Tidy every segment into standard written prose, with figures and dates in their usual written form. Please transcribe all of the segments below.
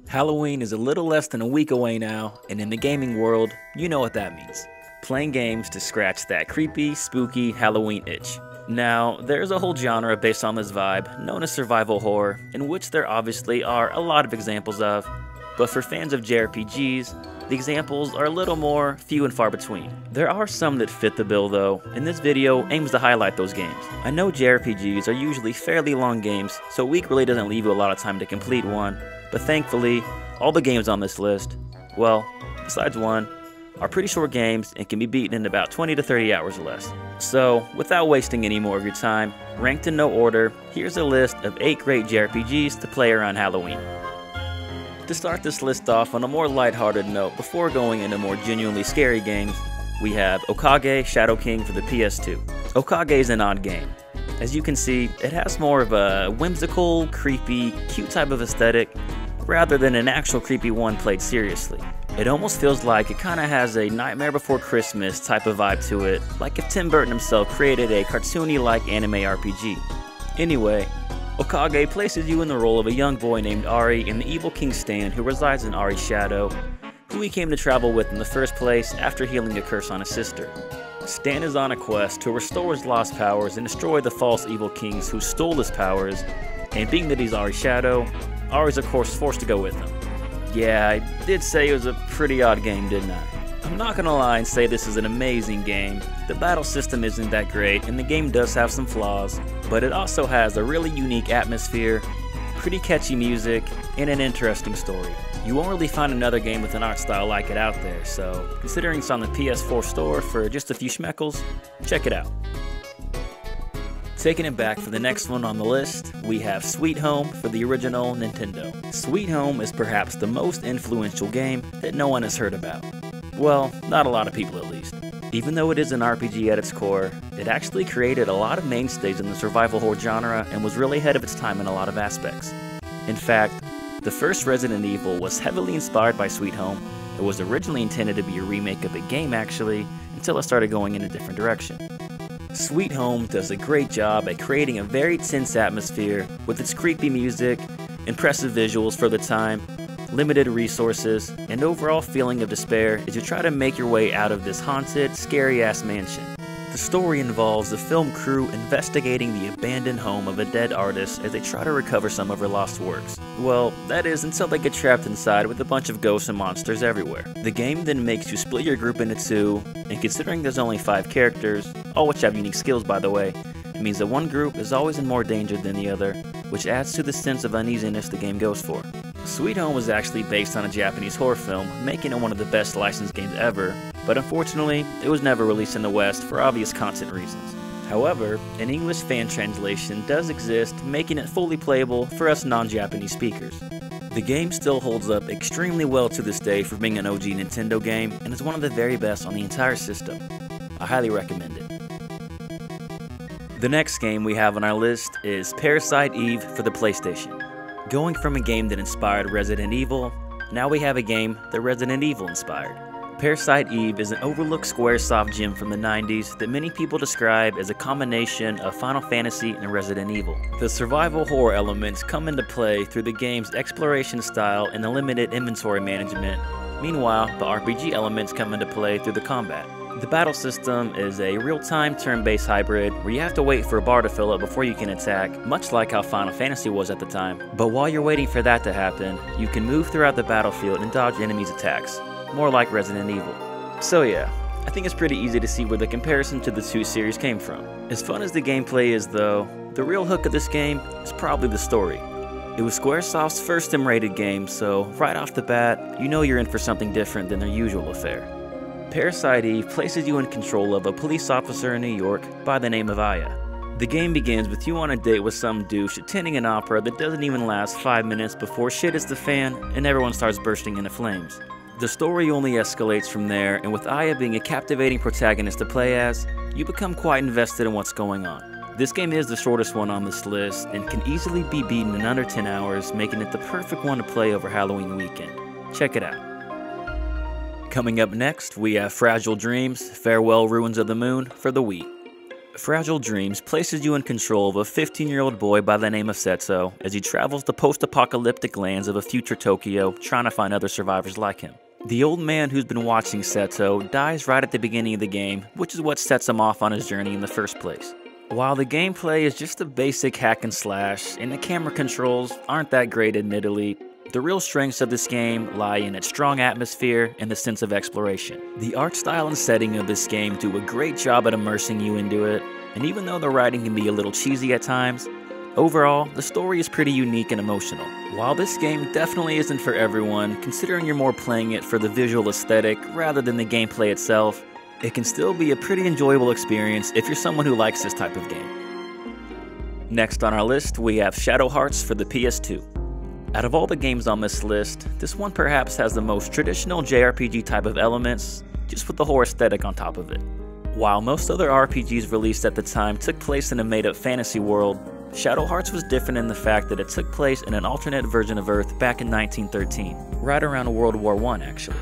Halloween is a little less than a week away now, and in the gaming world, you know what that means. Playing games to scratch that creepy, spooky Halloween itch. Now, there's a whole genre based on this vibe, known as survival horror, in which there obviously are a lot of examples of, but for fans of JRPGs, the examples are a little more few and far between. There are some that fit the bill though, and this video aims to highlight those games. I know JRPGs are usually fairly long games, so a week really doesn't leave you a lot of time to complete one, but thankfully, all the games on this list, well, besides one, are pretty short games and can be beaten in about 20 to 30 hours or less. So, without wasting any more of your time, ranked in no order, here's a list of 8 great JRPGs to play around Halloween. To start this list off on a more lighthearted note before going into more genuinely scary games, we have Okage Shadow King for the PS2. Okage is an odd game. As you can see, it has more of a whimsical, creepy, cute type of aesthetic, rather than an actual creepy one played seriously. It almost feels like it kinda has a Nightmare Before Christmas type of vibe to it, like if Tim Burton himself created a cartoony-like anime RPG. Anyway, Okage places you in the role of a young boy named Ari in the evil King Stan who resides in Ari's shadow, who he came to travel with in the first place after healing a curse on his sister. Stan is on a quest to restore his lost powers and destroy the false evil kings who stole his powers, and being that he's Ari's shadow, Ari's of course forced to go with him. Yeah, I did say it was a pretty odd game, didn't I? I'm not gonna lie and say this is an amazing game. The battle system isn't that great, and the game does have some flaws, but it also has a really unique atmosphere, pretty catchy music, and an interesting story. You won't really find another game with an art style like it out there, so considering it's on the PS4 store for just a few schmeckles, check it out. Taking it back for the next one on the list, we have Sweet Home for the original Nintendo. Sweet Home is perhaps the most influential game that no one has heard about. Well, not a lot of people at least. Even though it is an RPG at its core, it actually created a lot of mainstays in the survival horror genre and was really ahead of its time in a lot of aspects. In fact, the first Resident Evil was heavily inspired by Sweet Home. It was originally intended to be a remake of a game actually, until it started going in a different direction. Sweet Home does a great job at creating a very tense atmosphere with its creepy music, impressive visuals for the time, limited resources, and overall feeling of despair as you try to make your way out of this haunted, scary-ass mansion. The story involves the film crew investigating the abandoned home of a dead artist as they try to recover some of her lost works. Well, that is until they get trapped inside with a bunch of ghosts and monsters everywhere. The game then makes you split your group into two, and considering there's only 5 characters, all which have unique skills by the way, it means that one group is always in more danger than the other, which adds to the sense of uneasiness the game goes for. Sweet Home was actually based on a Japanese horror film, making it one of the best licensed games ever, but unfortunately, it was never released in the West for obvious content reasons. However, an English fan translation does exist, making it fully playable for us non-Japanese speakers. The game still holds up extremely well to this day for being an OG Nintendo game, and is one of the very best on the entire system. I highly recommend it. The next game we have on our list is Parasite Eve for the PlayStation. Going from a game that inspired Resident Evil, now we have a game that Resident Evil inspired. Parasite Eve is an overlooked Squaresoft gem from the 90s that many people describe as a combination of Final Fantasy and Resident Evil. The survival horror elements come into play through the game's exploration style and the limited inventory management. Meanwhile, the RPG elements come into play through the combat. The battle system is a real-time turn-based hybrid where you have to wait for a bar to fill up before you can attack, much like how Final Fantasy was at the time. But while you're waiting for that to happen, you can move throughout the battlefield and dodge enemies' attacks, more like Resident Evil. So yeah, I think it's pretty easy to see where the comparison to the two series came from. As fun as the gameplay is though, the real hook of this game is probably the story. It was Squaresoft's first M-rated game, so right off the bat, you know you're in for something different than their usual affair. Parasite Eve places you in control of a police officer in New York by the name of Aya. The game begins with you on a date with some douche attending an opera that doesn't even last 5 minutes before shit hits the fan and everyone starts bursting into flames. The story only escalates from there, and with Aya being a captivating protagonist to play as, you become quite invested in what's going on. This game is the shortest one on this list and can easily be beaten in under 10 hours, making it the perfect one to play over Halloween weekend. Check it out. Coming up next, we have Fragile Dreams, Farewell Ruins of the Moon for the Wii. Fragile Dreams places you in control of a 15-year-old boy by the name of Setsu as he travels the post-apocalyptic lands of a future Tokyo trying to find other survivors like him. The old man who's been watching Setsu dies right at the beginning of the game, which is what sets him off on his journey in the first place. While the gameplay is just a basic hack and slash, and the camera controls aren't that great admittedly, the real strengths of this game lie in its strong atmosphere and the sense of exploration. The art style and setting of this game do a great job at immersing you into it, and even though the writing can be a little cheesy at times, overall, the story is pretty unique and emotional. While this game definitely isn't for everyone, considering you're more playing it for the visual aesthetic rather than the gameplay itself, it can still be a pretty enjoyable experience if you're someone who likes this type of game. Next on our list, we have Shadow Hearts for the PS2. Out of all the games on this list, this one perhaps has the most traditional JRPG type of elements, just with the horror aesthetic on top of it. While most other RPGs released at the time took place in a made-up fantasy world, Shadow Hearts was different in the fact that it took place in an alternate version of Earth back in 1913, right around World War I actually.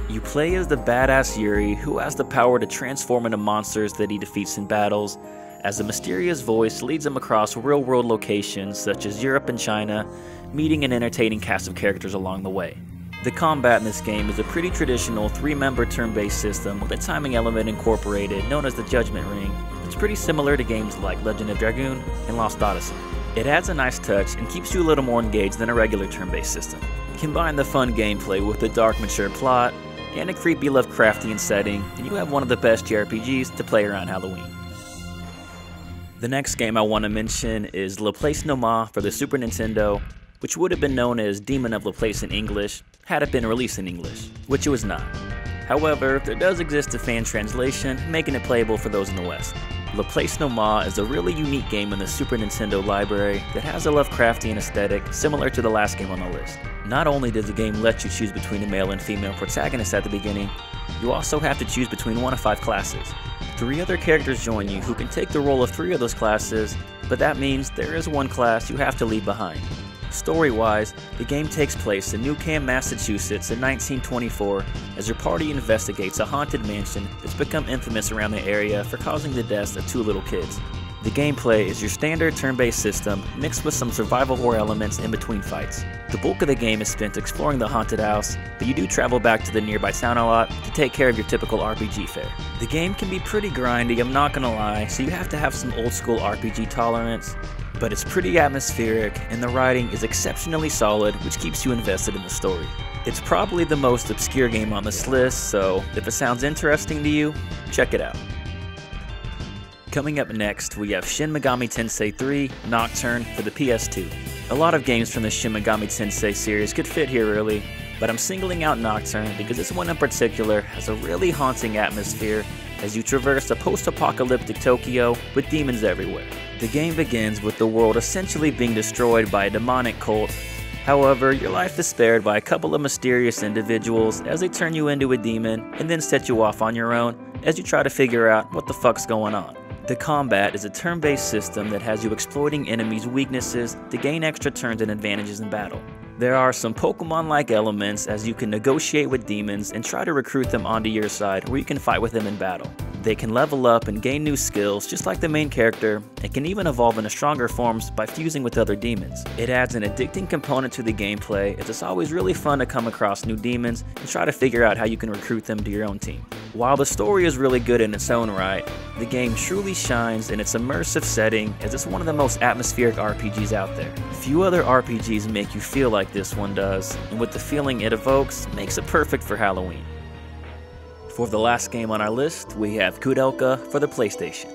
You play as the badass Yuri, who has the power to transform into monsters that he defeats in battles, as a mysterious voice leads him across real-world locations such as Europe and China, meeting an entertaining cast of characters along the way. The combat in this game is a pretty traditional 3-member turn-based system with a timing element incorporated known as the Judgment Ring. It's pretty similar to games like Legend of Dragoon and Lost Odyssey. It adds a nice touch and keeps you a little more engaged than a regular turn-based system. Combine the fun gameplay with the dark, mature plot, and a creepy Lovecraftian setting, and you have one of the best JRPGs to play around Halloween. The next game I want to mention is Laplace No Ma for the Super Nintendo, which would have been known as Demon of Laplace in English had it been released in English, which it was not. However, there does exist a fan translation, making it playable for those in the West. Laplace No Ma is a really unique game in the Super Nintendo library that has a Lovecraftian aesthetic similar to the last game on the list. Not only does the game let you choose between a male and female protagonist at the beginning, you also have to choose between one of 5 classes. 3 other characters join you who can take the role of 3 of those classes, but that means there is one class you have to leave behind. Story-wise, the game takes place in New Canaan, Massachusetts in 1924 as your party investigates a haunted mansion that's become infamous around the area for causing the deaths of 2 little kids. The gameplay is your standard turn-based system mixed with some survival horror elements in between fights. The bulk of the game is spent exploring the haunted house, but you do travel back to the nearby town a lot to take care of your typical RPG fare. The game can be pretty grindy, I'm not gonna lie, so you have to have some old school RPG tolerance, but it's pretty atmospheric and the writing is exceptionally solid, which keeps you invested in the story. It's probably the most obscure game on this list, so if it sounds interesting to you, check it out. Coming up next, we have Shin Megami Tensei 3 Nocturne for the PS2. A lot of games from the Shin Megami Tensei series could fit here really, but I'm singling out Nocturne because this one in particular has a really haunting atmosphere as you traverse a post-apocalyptic Tokyo with demons everywhere. The game begins with the world essentially being destroyed by a demonic cult. However, your life is spared by a couple of mysterious individuals as they turn you into a demon and then set you off on your own as you try to figure out what the fuck's going on. The combat is a turn-based system that has you exploiting enemies' weaknesses to gain extra turns and advantages in battle. There are some Pokemon-like elements as you can negotiate with demons and try to recruit them onto your side where you can fight with them in battle. They can level up and gain new skills just like the main character and can even evolve into stronger forms by fusing with other demons. It adds an addicting component to the gameplay as it's always really fun to come across new demons and try to figure out how you can recruit them to your own team. While the story is really good in its own right, the game truly shines in its immersive setting as it's one of the most atmospheric RPGs out there. Few other RPGs make you feel like this one does, and with the feeling it evokes, makes it perfect for Halloween. For the last game on our list, we have Koudelka for the PlayStation.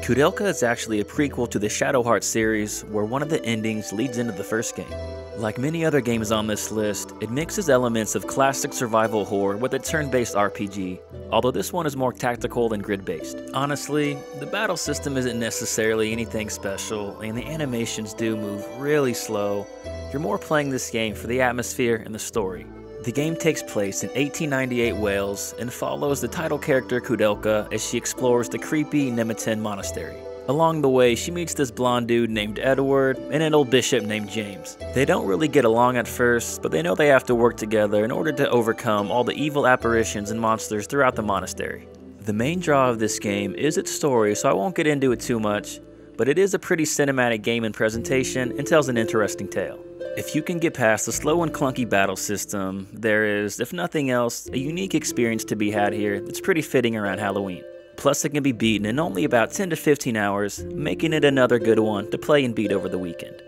Koudelka is actually a prequel to the Shadow Hearts series where one of the endings leads into the first game. Like many other games on this list, it mixes elements of classic survival horror with a turn-based RPG, although this one is more tactical than grid-based. Honestly, the battle system isn't necessarily anything special, and the animations do move really slow. You're more playing this game for the atmosphere and the story. The game takes place in 1898 Wales and follows the title character Koudelka as she explores the creepy Nemetin monastery. Along the way, she meets this blonde dude named Edward and an old bishop named James. They don't really get along at first, but they know they have to work together in order to overcome all the evil apparitions and monsters throughout the monastery. The main draw of this game is its story, so I won't get into it too much, but it is a pretty cinematic game in presentation and tells an interesting tale. If you can get past the slow and clunky battle system, there is, if nothing else, a unique experience to be had here that's pretty fitting around Halloween. Plus it can be beaten in only about 10 to 15 hours, making it another good one to play and beat over the weekend.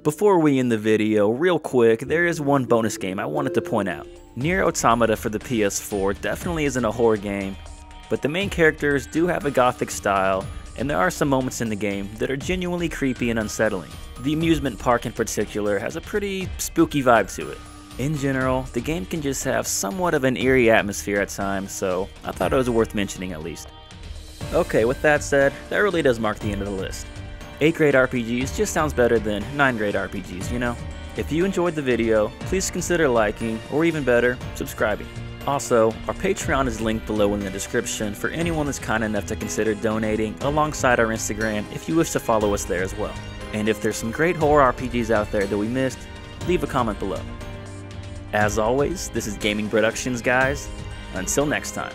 Before we end the video, real quick, there is one bonus game I wanted to point out. NieR Automata for the PS4 definitely isn't a horror game, but the main characters do have a gothic style, and there are some moments in the game that are genuinely creepy and unsettling. The amusement park in particular has a pretty spooky vibe to it. In general, the game can just have somewhat of an eerie atmosphere at times, so I thought it was worth mentioning at least. Okay, with that said, that really does mark the end of the list. 8 great RPGs just sounds better than 9 great RPGs, you know? If you enjoyed the video, please consider liking, or even better, subscribing. Also, our Patreon is linked below in the description for anyone that's kind enough to consider donating alongside our Instagram if you wish to follow us there as well. And if there's some great horror RPGs out there that we missed, leave a comment below. As always, this is Gaming Productions, guys. Until next time.